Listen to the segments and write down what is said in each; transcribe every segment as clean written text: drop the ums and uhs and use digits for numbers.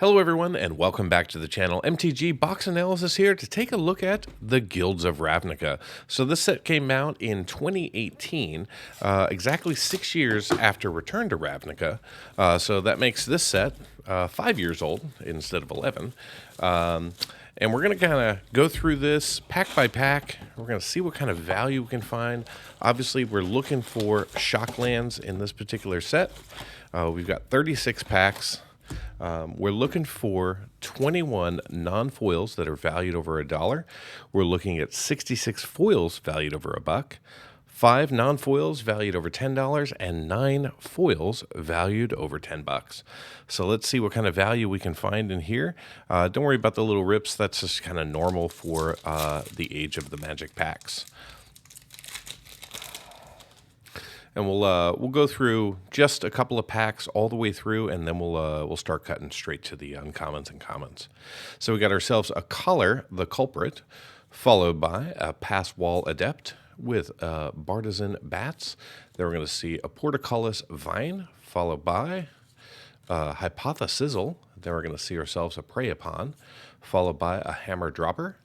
Hello everyone and welcome back to the channel. MTG Box Analysis here to take a look at the Guilds of Ravnica. So this set came out in 2018, exactly 6 years after Return to Ravnica. So that makes this set 5 years old instead of 11. And we're going to kind of go through this pack by pack. We're going to see what kind of value we can find. Obviously, we're looking for shock lands in this particular set. We've got 36 packs. We're looking for 21 non-foils that are valued over $1. We're looking at 66 foils valued over $1, 5 non-foils valued over $10, and 9 foils valued over $10. So let's see what kind of value we can find in here. Don't worry about the little rips. That's just kind of normal for the age of the Magic packs. And we'll go through just a couple of packs all the way through, and then we'll start cutting straight to the uncommons and commons. So we got ourselves a Collar, the Culprit, followed by a Pass Wall Adept with Bartizan Bats. Then we're going to see a Portcullis Vine, followed by Hypothesizzle. Then we're going to see ourselves a Prey Upon, followed by a Hammer Dropper.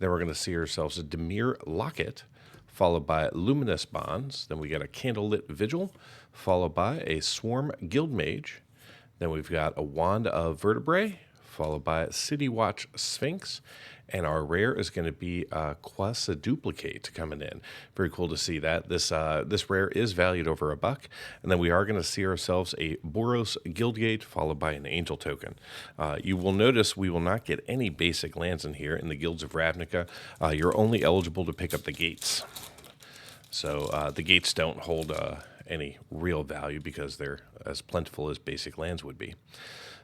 Then we're going to see ourselves a Dimir Locket, followed by Luminous Bonds. Then we got a Candlelit Vigil, followed by a Swarm Guildmage. Then we've got a Wand of Vertebrae, followed by a City Watch Sphinx. And our rare is going to be Quasi-Duplicate coming in. Very cool to see that. This rare is valued over $1. And then we are going to see ourselves a Boros Guildgate, followed by an Angel Token. You will notice we will not get any basic lands in here in the Guilds of Ravnica. You're only eligible to pick up the gates. So the gates don't hold any real value because they're as plentiful as basic lands would be.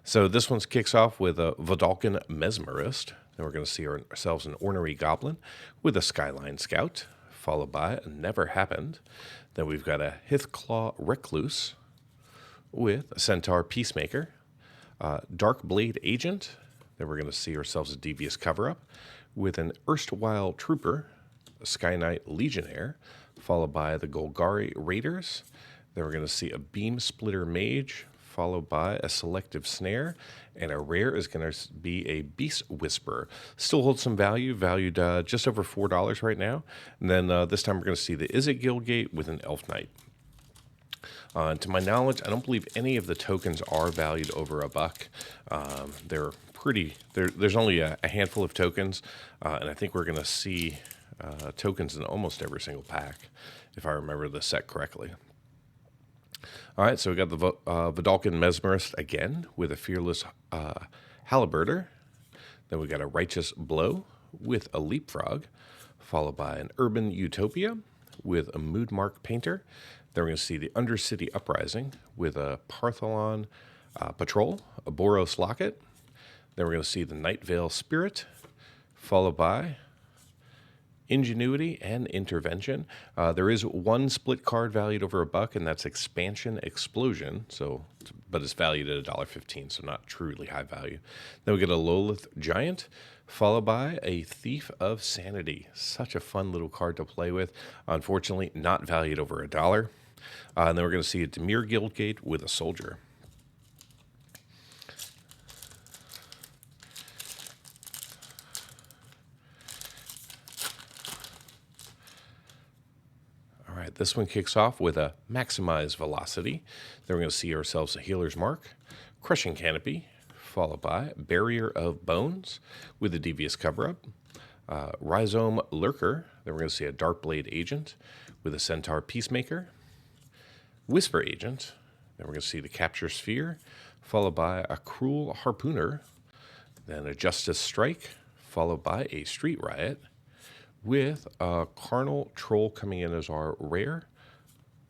So this one kicks off with a Vidalcan Mesmerist. Then we're going to see ourselves an Ornery Goblin with a Skyline Scout, followed by a Never Happened. Then we've got a Hithclaw Recluse with a Centaur Peacemaker, Dark Blade Agent. Then we're going to see ourselves a Devious Cover-Up with an Erstwhile Trooper, a Sky Knight Legionnaire, followed by the Golgari Raiders. Then we're going to see a Beam Splitter Mage, followed by a Selective Snare, and a rare is going to be a Beast Whisperer. Still holds some value, valued just over $4 right now. And then this time we're going to see the Izzet Guildgate with an Elf Knight. To my knowledge, I don't believe any of the tokens are valued over $1. They're pretty. There's only a handful of tokens, and I think we're going to see tokens in almost every single pack, if I remember the set correctly. All right, so we got the Vidalcan Mesmerist again with a Fearless Halberder. Then we got a Righteous Blow with a Leapfrog, followed by an Urban Utopia with a Moodmark Painter. Then we're going to see the Undercity Uprising with a Partholon Patrol, a Boros Locket. Then we're going to see the Night Veil Spirit, followed by Ingenuity and Intervention. There is one split card valued over $1, and that's Expansion Explosion. But it's valued at $1.15, so not truly high value. Then we get a Lolith Giant, followed by a Thief of Sanity. Such a fun little card to play with. Unfortunately, not valued over $1. And then we're going to see a Dimir Guildgate with a Soldier. All right, this one kicks off with a Maximize Velocity. Then we're going to see ourselves a Healer's Mark, Crushing Canopy, followed by Barrier of Bones with a Devious Cover-Up, Rhizome Lurker. Then we're going to see a Darkblade Agent with a Centaur Peacemaker, Whisper Agent. Then we're going to see the Capture Sphere, followed by a Cruel Harpooner, then a Justice Strike, followed by a Street Riot, with a Carnal Troll coming in as our rare,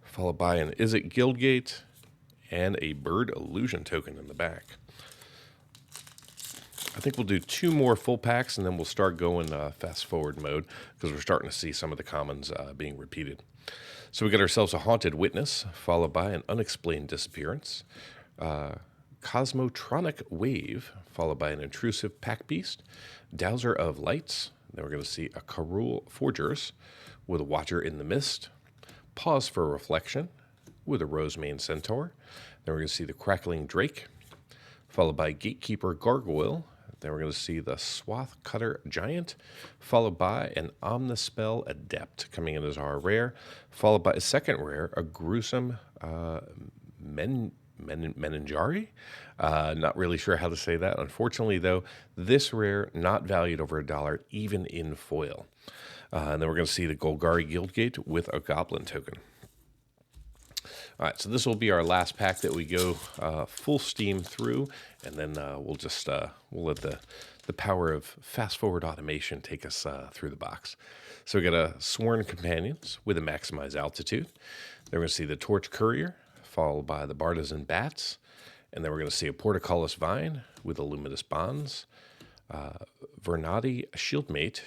followed by an Izzet Guildgate, and a Bird Illusion token in the back. I think we'll do 2 more full packs, and then we'll start going fast forward mode, because we're starting to see some of the commons being repeated. So we got ourselves a Haunted Witness, followed by an Unexplained Disappearance, Cosmotronic Wave, followed by an Intrusive Pack Beast, Dowser of Lights. Then we're going to see a Karul Forgers with a Watcher in the Mist, Pause for Reflection with a Rosemane Centaur. Then we're going to see the Crackling Drake, followed by Gatekeeper Gargoyle. Then we're going to see the Swath Cutter Giant, followed by an Omnispell Adept coming in as our rare, followed by a second rare, a Gruesome Meningari. Not really sure how to say that. Unfortunately, though, this rare not valued over $1, even in foil. And then we're going to see the Golgari Guildgate with a Goblin token. All right, so this will be our last pack that we go full steam through, and then we'll let the power of fast forward automation take us through the box. So we got a Sworn Companions with a Maximize Altitude. Then we're going to see the Torch Courier, followed by the Bartizan Bats, and then we're going to see a Portcullis Vine with a Luminous Bonds, Vernati Shieldmate.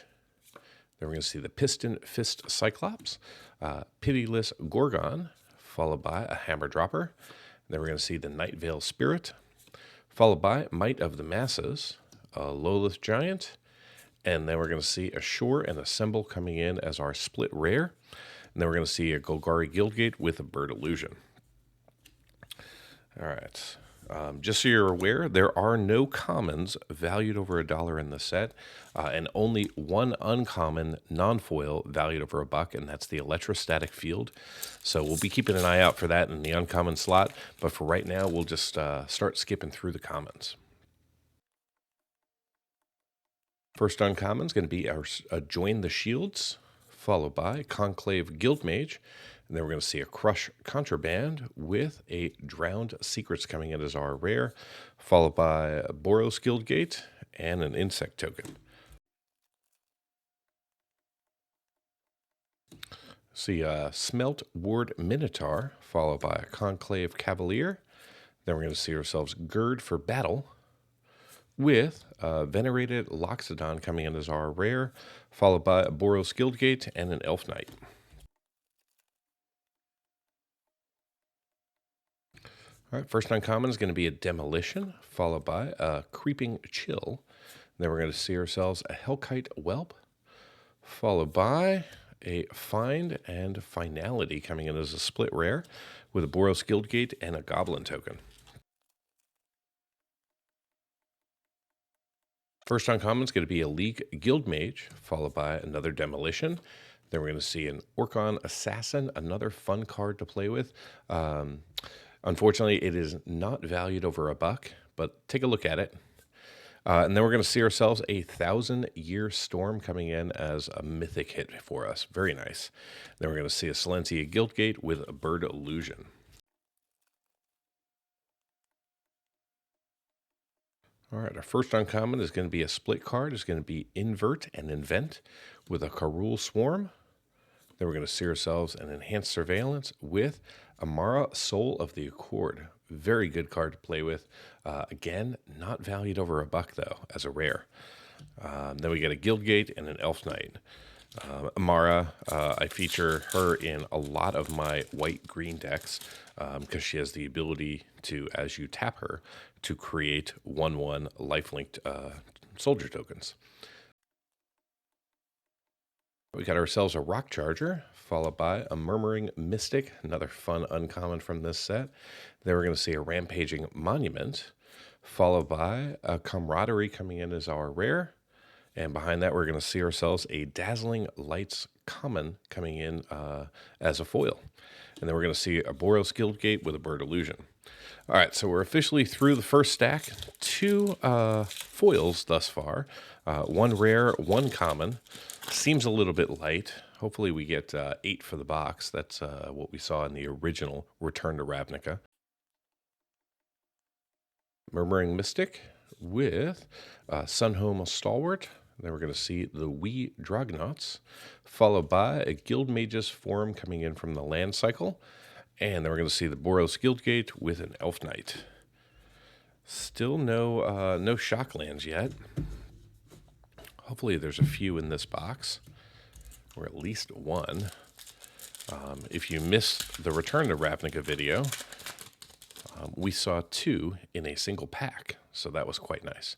Then we're going to see the Piston Fist Cyclops, Pitiless Gorgon, followed by a Hammer Dropper. Then we're going to see the Night Veil Spirit, followed by Might of the Masses, a Lolith Giant, and then we're going to see a Shore and Assemble coming in as our split rare. And then we're going to see a Golgari Guildgate with a Bird Illusion. All right. Just so you're aware, there are no commons valued over $1 in the set, and only one uncommon non-foil valued over $1, and that's the Electrostatic Field. So we'll be keeping an eye out for that in the uncommon slot, but for right now, we'll just start skipping through the commons. First uncommon is going to be our Join the Shields, followed by Conclave Guildmage. And then we're going to see a Crush Contraband with a Drowned Secrets coming in as our rare, followed by a Boros Guildgate and an Insect token. See a Smelt Ward Minotaur, followed by a Conclave Cavalier. Then we're going to see ourselves Gird for Battle with a Venerated Loxodon coming in as our rare, followed by a Boros Guildgate and an Elf Knight. All right, first uncommon is going to be a Demolition, followed by a Creeping Chill. Then we're going to see ourselves a Hellkite Whelp, followed by a Find and Finality coming in as a split rare with a Boros Guildgate and a Goblin token. First uncommon is going to be a League Guildmage, followed by another Demolition. Then we're going to see an Orcon Assassin, another fun card to play with. Unfortunately, it is not valued over $1, but take a look at it. And then we're going to see ourselves a 1,000-Year Storm coming in as a mythic hit for us. Very nice. Then we're going to see a Silencia Guildgate with a Bird Illusion. All right, our first uncommon is going to be a split card. It's going to be Invert and Invent with a Karul Swarm. Then we're going to see ourselves an Enhanced Surveillance with Amara Soul of the Accord. Very good card to play with. Again, not valued over $1 though, as a rare. Then we get a Guildgate and an Elf Knight. Amara, I feature her in a lot of my white-green decks because she has the ability to, as you tap her, to create 1/1 life-linked soldier tokens. We got ourselves a Rock Charger, followed by a Murmuring Mystic, another fun uncommon from this set. Then we're going to see a Rampaging Monument, followed by a Camaraderie coming in as our rare. And behind that, we're going to see ourselves a Dazzling Lights common coming in as a foil. And then we're going to see a Boros Guildgate with a Bird Illusion. All right, so we're officially through the first stack. 2 foils thus far. 1 rare, 1 common. Seems a little bit light. Hopefully we get 8 for the box. That's what we saw in the original Return to Ravnica. Murmuring Mystic with Sunhome Stalwart. Then we're going to see the Wee Drognauts, followed by a Guildmage's Form coming in from the land cycle. And then we're going to see the Boros Guildgate with an Elf Knight. Still no Shocklands yet. Hopefully there's a few in this box, or at least 1. If you missed the Return to Ravnica video, we saw 2 in a single pack, so that was quite nice.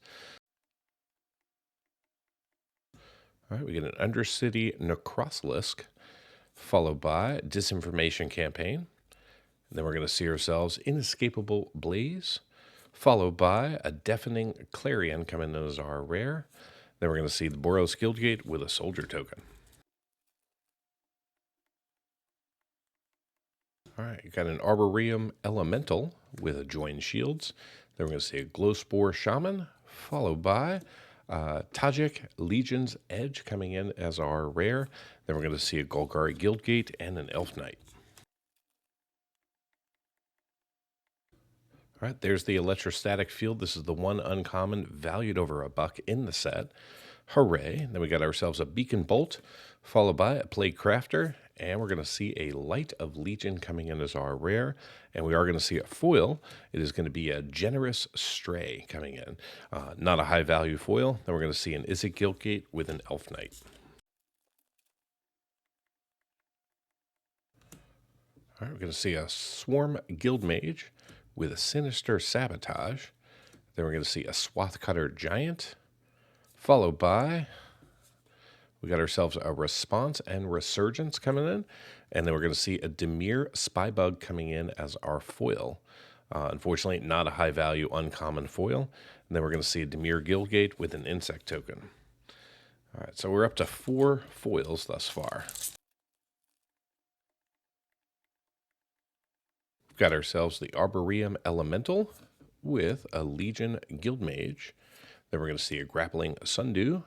All right, we get an Undercity Necrosilisk, followed by Disinformation Campaign. And then we're going to see ourselves Inescapable Blaze, followed by a deafening clarion coming in as our rare. Then we're going to see the Boros Guildgate with a soldier token. All right, you got an Arboreum Elemental with a Joined Shields. Then we're going to see a Glowspore Shaman, followed by Tajik Legion's Edge coming in as our rare. Then we're going to see a Golgari Guildgate and an Elf Knight. All right, there's the Electrostatic Field. This is the one uncommon valued over $1 in the set. Hooray. Then we got ourselves a Beacon Bolt, followed by a Plague Crafter, and we're going to see a Light of Legion coming in as our rare, and we are going to see a foil. It is going to be a Generous Stray coming in. Not a high value foil. Then we're going to see an Izzet Guildgate with an Elf Knight. All right, we're going to see a Swarm Guildmage with a Sinister Sabotage. Then we're going to see a Swathcutter Giant, followed by, we got ourselves a Response and Resurgence coming in, and then we're going to see a Dimir Spybug coming in as our foil. Unfortunately, not a high value uncommon foil. And then we're going to see a Dimir Guildgate with an insect token. All right, so we're up to 4 foils thus far. We've got ourselves the Arboreum Elemental with a Legion Guildmage. Then we're going to see a Grappling Sundew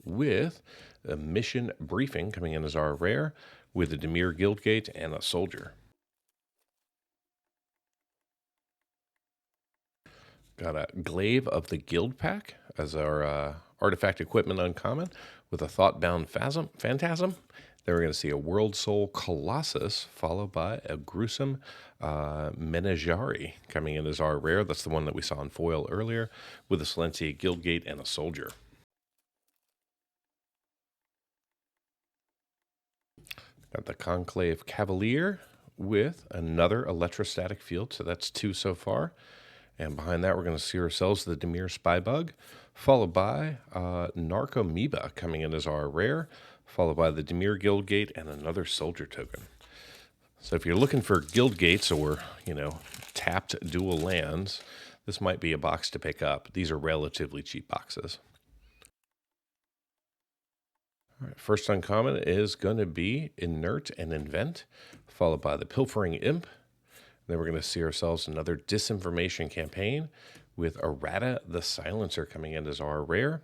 with a Mission Briefing coming in as our rare, with a Dimir Guildgate and a Soldier. Got a Glaive of the Guild Pack as our artifact equipment uncommon, with a Thoughtbound Phantasm. Then we're going to see a World Soul Colossus, followed by a Gruesome Menagari coming in as our rare. That's the one that we saw in foil earlier, with a Silencia Guildgate and a Soldier. Got the Conclave Cavalier with another Electrostatic Field, so that's 2 so far. And behind that, we're going to see ourselves the Dimir Spybug, followed by Narcomoeba coming in as our rare, followed by the Dimir Guildgate and another Soldier token. So if you're looking for Guildgates or, tapped dual lands, this might be a box to pick up. These are relatively cheap boxes. All right, first uncommon is going to be Inert and Invent, followed by the Pilfering Imp. Then we're going to see ourselves another Disinformation Campaign with Errata the Silencer coming in as our rare.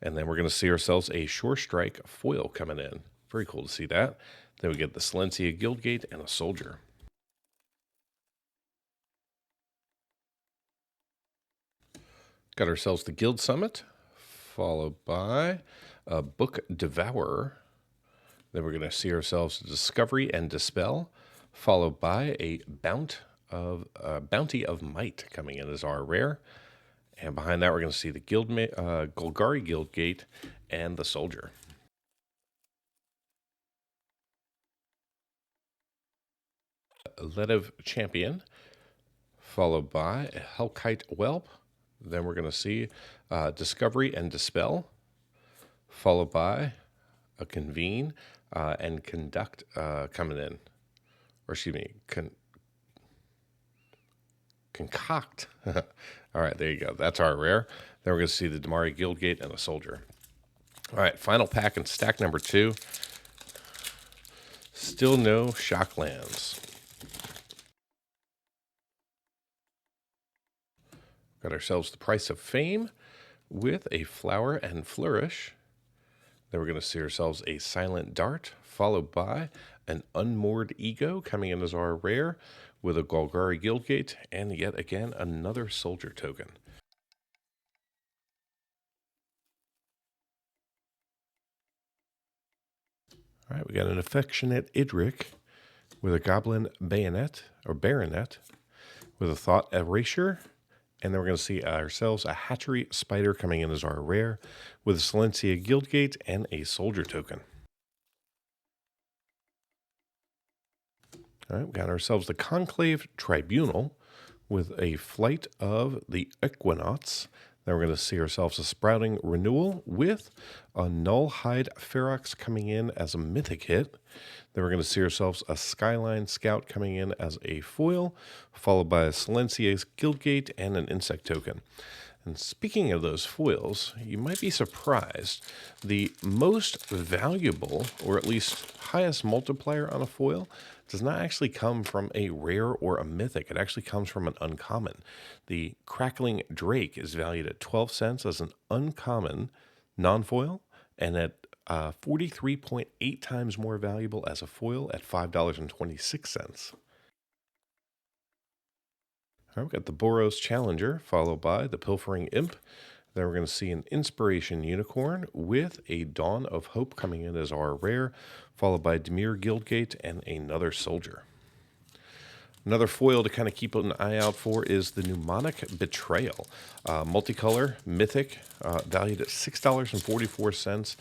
And then we're going to see ourselves a Sure Strike foil coming in. Very cool to see that. Then we get the Silencia Guildgate and a Soldier. Got ourselves the Guild Summit, followed by a Book Devourer. Then we're going to see ourselves a Discovery and Dispel, followed by a Bounty of Might coming in as our rare. And behind that, we're going to see the Golgari Guildgate and the Soldier. Ledev Champion, followed by a Hellkite Whelp. Then we're going to see Discovery and Dispel, followed by a Convene and Conduct coming in. Or excuse me, Concoct. All right, there you go. That's our rare. Then we're going to see the Damari Guildgate and a Soldier. All right, final pack and stack number 2. Still no Shocklands. Got ourselves the Price of Fame with a Flower and Flourish. Then we're going to see ourselves a Silent Dart, followed by an Unmoored Ego coming in as our rare, with a Golgari Guildgate, and yet again another Soldier token. All right, we got an Affectionate Idric with a Goblin Bayonet, or Baronet, with a Thought Erasure, and then we're going to see ourselves a Hatchery Spider coming in as our rare, with a Silencia Guildgate and a Soldier token. All right, we got ourselves the Conclave Tribunal with a Flight of the Equinauts. Then we're going to see ourselves a Sprouting Renewal with a Nullhide Ferox coming in as a mythic hit. Then we're going to see ourselves a Skyline Scout coming in as a foil, followed by a Silencier's Guildgate and an Insect token. And speaking of those foils, you might be surprised. The most valuable, or at least highest multiplier on a foil, does not actually come from a rare or a mythic. It actually comes from an uncommon. The Crackling Drake is valued at 12 cents as an uncommon non-foil, and at 43.8 times more valuable as a foil at $5.26. All right, we've got the Boros Challenger, followed by the Pilfering Imp. Then we're going to see an Inspiration Unicorn with a Dawn of Hope coming in as our rare, followed by Dimir Guildgate and another Soldier. Another foil to kind of keep an eye out for is the Mnemonic Betrayal. Multicolor, mythic, valued at $6.44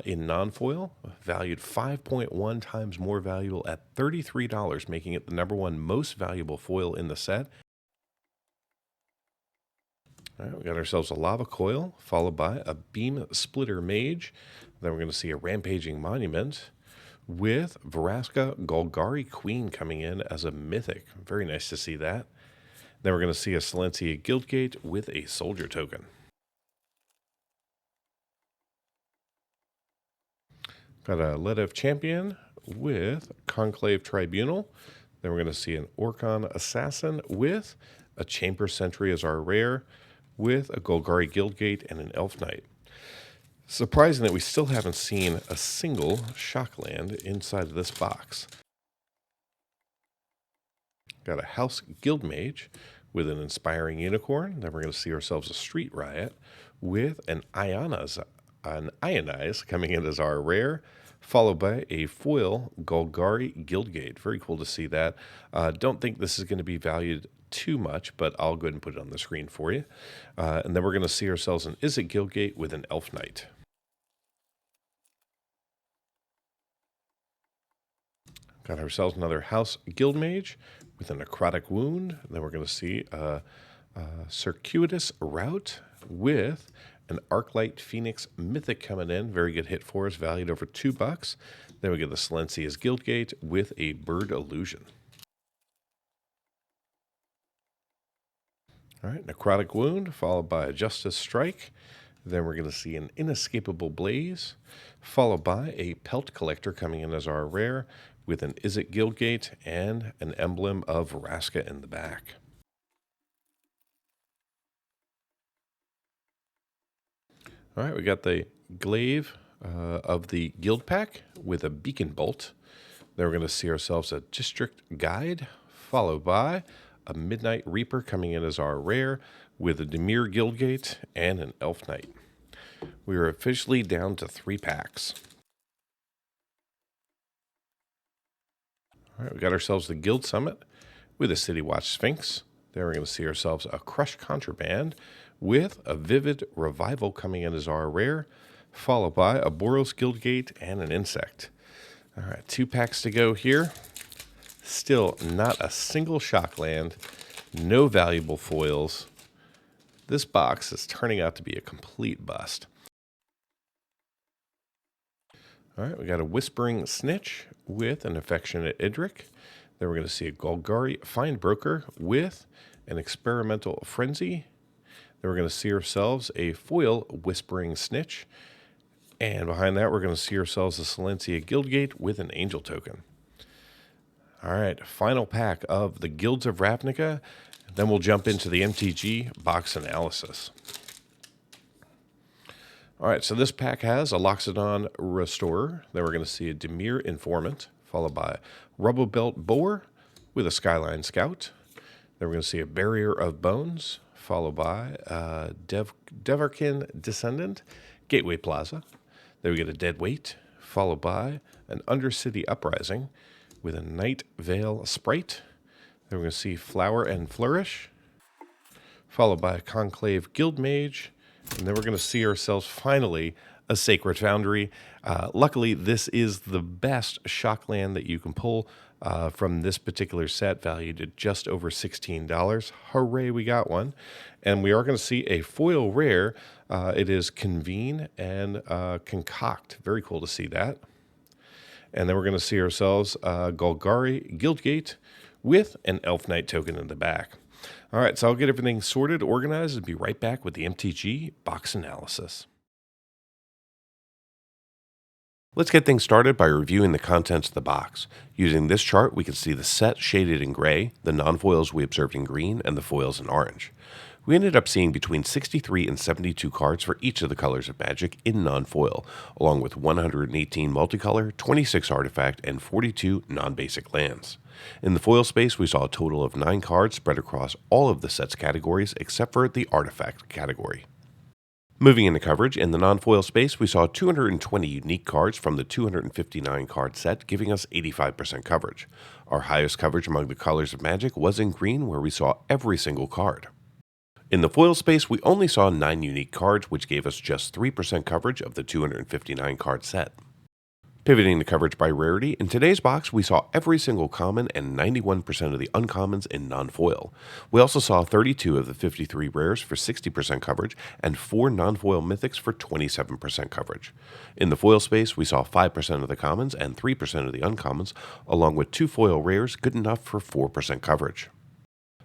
in non-foil, valued 5.1 times more valuable at $33, making it the #1 most valuable foil in the set. All right, we got ourselves a Lava Coil, followed by a Beam Splitter Mage. Then we're going to see a Rampaging Monument with Vraska Golgari Queen coming in as a mythic. Very nice to see that. Then we're going to see a Silencia Guildgate with a Soldier token. Got a Ledev Champion with Conclave Tribunal. Then we're going to see an Orcon Assassin with a Chamber Sentry as our rare, with a Golgari Guildgate and an Elf Knight. Surprising that we still haven't seen a single Shockland inside of this box. Got a House Guildmage with an Inspiring Unicorn. Then we're going to see ourselves a Street Riot with an Ionize coming in as our rare, followed by a foil Golgari Guildgate. Very cool to see that. Don't think this is going to be valued too much, but I'll go ahead and put it on the screen for you. And then we're going to see ourselves an Izzet Guildgate with an Elf Knight. Got ourselves another House Guildmage with a Necrotic Wound. And then we're going to see a Circuitous Route with an Arclight Phoenix Mythic coming in. Very good hit for us, valued over $2. Then we get the Silencia's Guildgate with a Bird Illusion. All right, Necrotic Wound, followed by a Justice Strike. Then we're going to see an Inescapable Blaze, followed by a Pelt Collector coming in as our rare, with an Izzet Guildgate and an emblem of Vraska in the back. All right, we got the Glaive of the Guild Pack with a Beacon Bolt. Then we're going to see ourselves a District Guide, followed by a Midnight Reaper coming in as our rare, with a Dimir Guildgate and an Elf Knight. We are officially down to 3 packs. All right, we got ourselves the Guild Summit with a City Watch Sphinx. Then we're going to see ourselves a Crush Contraband with a Vivid Revival coming in as our rare, followed by a Boros Guildgate and an Insect. All right, 2 packs to go here. Still not a single Shockland, no valuable foils. This box is turning out to be a complete bust. All right, we got a Whispering Snitch with an Affectionate Idric. Then we're going to see a Golgari Find Broker with an Experimental Frenzy. Then we're going to see ourselves a foil Whispering Snitch. And behind that, we're going to see ourselves a Silencia Guildgate with an Angel token. All right, final pack of the Guilds of Ravnica. Then we'll jump into the MTG box analysis. All right, so this pack has a Loxodon Restorer. Then we're going to see a Dimir Informant, followed by Rubble Belt Boar with a Skyline Scout. Then we're going to see a Barrier of Bones, followed by Devarkin Descendant, Gateway Plaza. Then we get a Dead Weight, followed by an Undercity Uprising with a Night Veil Sprite. Then we're going to see Flower and Flourish, followed by a Conclave Guildmage. And then we're going to see ourselves finally a Sacred Foundry. Luckily, this is the best Shockland that you can pull. from this particular set, valued at just over $16. Hooray, we got one. And we are going to see a foil rare. It is Convene and Concoct. Very cool to see that. And then we're going to see ourselves Golgari Guildgate with an Elf Knight token in the back. All right, so I'll get everything sorted, organized, and be right back with the MTG box analysis. Let's get things started by reviewing the contents of the box. Using this chart, we can see the set shaded in gray, the non-foils we observed in green, and the foils in orange. We ended up seeing between 63 and 72 cards for each of the colors of Magic in non-foil, along with 118 multicolor, 26 artifact, and 42 non-basic lands. In the foil space, we saw a total of 9 cards spread across all of the set's categories except for the artifact category. Moving into coverage, in the non-foil space, we saw 220 unique cards from the 259 card set, giving us 85% coverage. Our highest coverage among the colors of Magic was in green, where we saw every single card. In the foil space, we only saw 9 unique cards, which gave us just 3% coverage of the 259 card set. Pivoting to coverage by rarity, in today's box we saw every single common and 91% of the uncommons in non-foil. We also saw 32 of the 53 rares for 60% coverage and 4 non-foil mythics for 27% coverage. In the foil space, we saw 5% of the commons and 3% of the uncommons, along with 2 foil rares good enough for 4% coverage.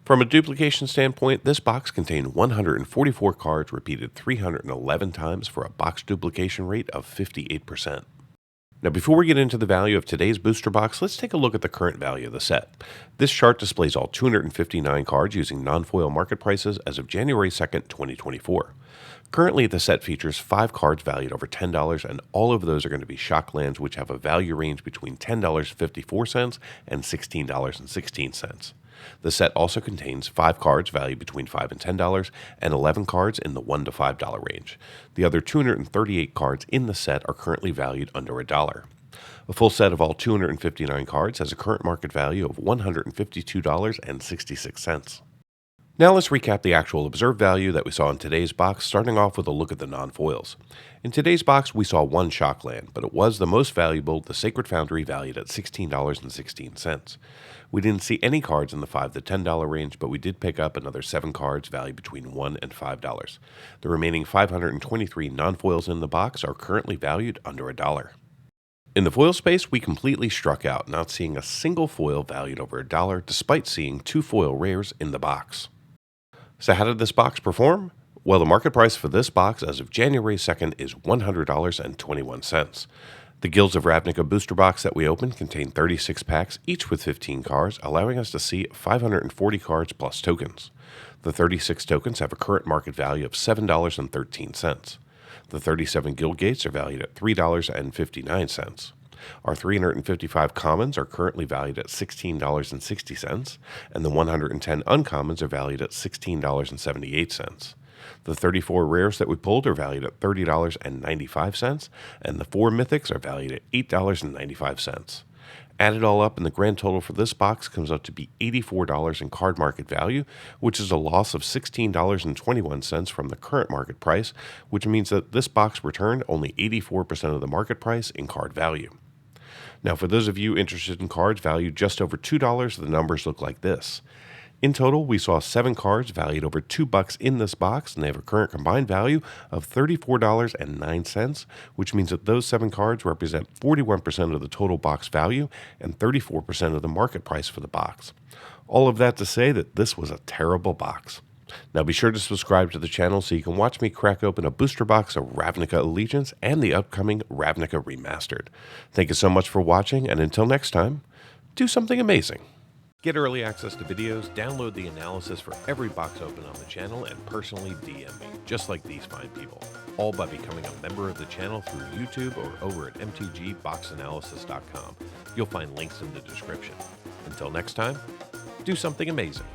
From a duplication standpoint, this box contained 144 cards repeated 311 times for a box duplication rate of 58%. Now, before we get into the value of today's booster box, let's take a look at the current value of the set. This chart displays all 259 cards using non-foil market prices as of January 2nd, 2024. Currently, the set features 5 cards valued over $10, and all of those are going to be shock lands, which have a value range between $10.54 and $16.16. The set also contains 5 cards valued between $5 and $10 and 11 cards in the $1 to $5 range. The other 238 cards in the set are currently valued under $1. A full set of all 259 cards has a current market value of $152.66. Now let's recap the actual observed value that we saw in today's box, starting off with a look at the non-foils. In today's box, we saw 1 shock land, but it was the most valuable, the Sacred Foundry, valued at $16.16. We didn't see any cards in the $5 to $10 range, but we did pick up another 7 cards valued between $1 and $5. The remaining 523 non-foils in the box are currently valued under $1. In the foil space, we completely struck out, not seeing a single foil valued over $1, despite seeing 2 foil rares in the box. So how did this box perform? Well, the market price for this box as of January 2nd is $100.21. The Guilds of Ravnica booster box that we opened contained 36 packs, each with 15 cards, allowing us to see 540 cards plus tokens. The 36 tokens have a current market value of $7.13. The 37 Guild Gates are valued at $3.59. Our 355 commons are currently valued at $16.60, and the 110 uncommons are valued at $16.78. The 34 rares that we pulled are valued at $30.95, and the 4 mythics are valued at $8.95. Add it all up, and the grand total for this box comes out to be $84 in card market value, which is a loss of $16.21 from the current market price, which means that this box returned only 84% of the market price in card value. Now, for those of you interested in cards valued just over $2, the numbers look like this. In total, we saw 7 cards valued over $2 in this box, and they have a current combined value of $34.09, which means that those 7 cards represent 41% of the total box value and 34% of the market price for the box. All of that to say that this was a terrible box. Now be sure to subscribe to the channel so you can watch me crack open a booster box of Ravnica Allegiance and the upcoming Ravnica Remastered. Thank you so much for watching, and until next time, do something amazing. Get early access to videos, download the analysis for every box open on the channel, and personally DM me, just like these fine people, all by becoming a member of the channel through YouTube or over at mtgboxanalysis.com. You'll find links in the description. Until next time, do something amazing.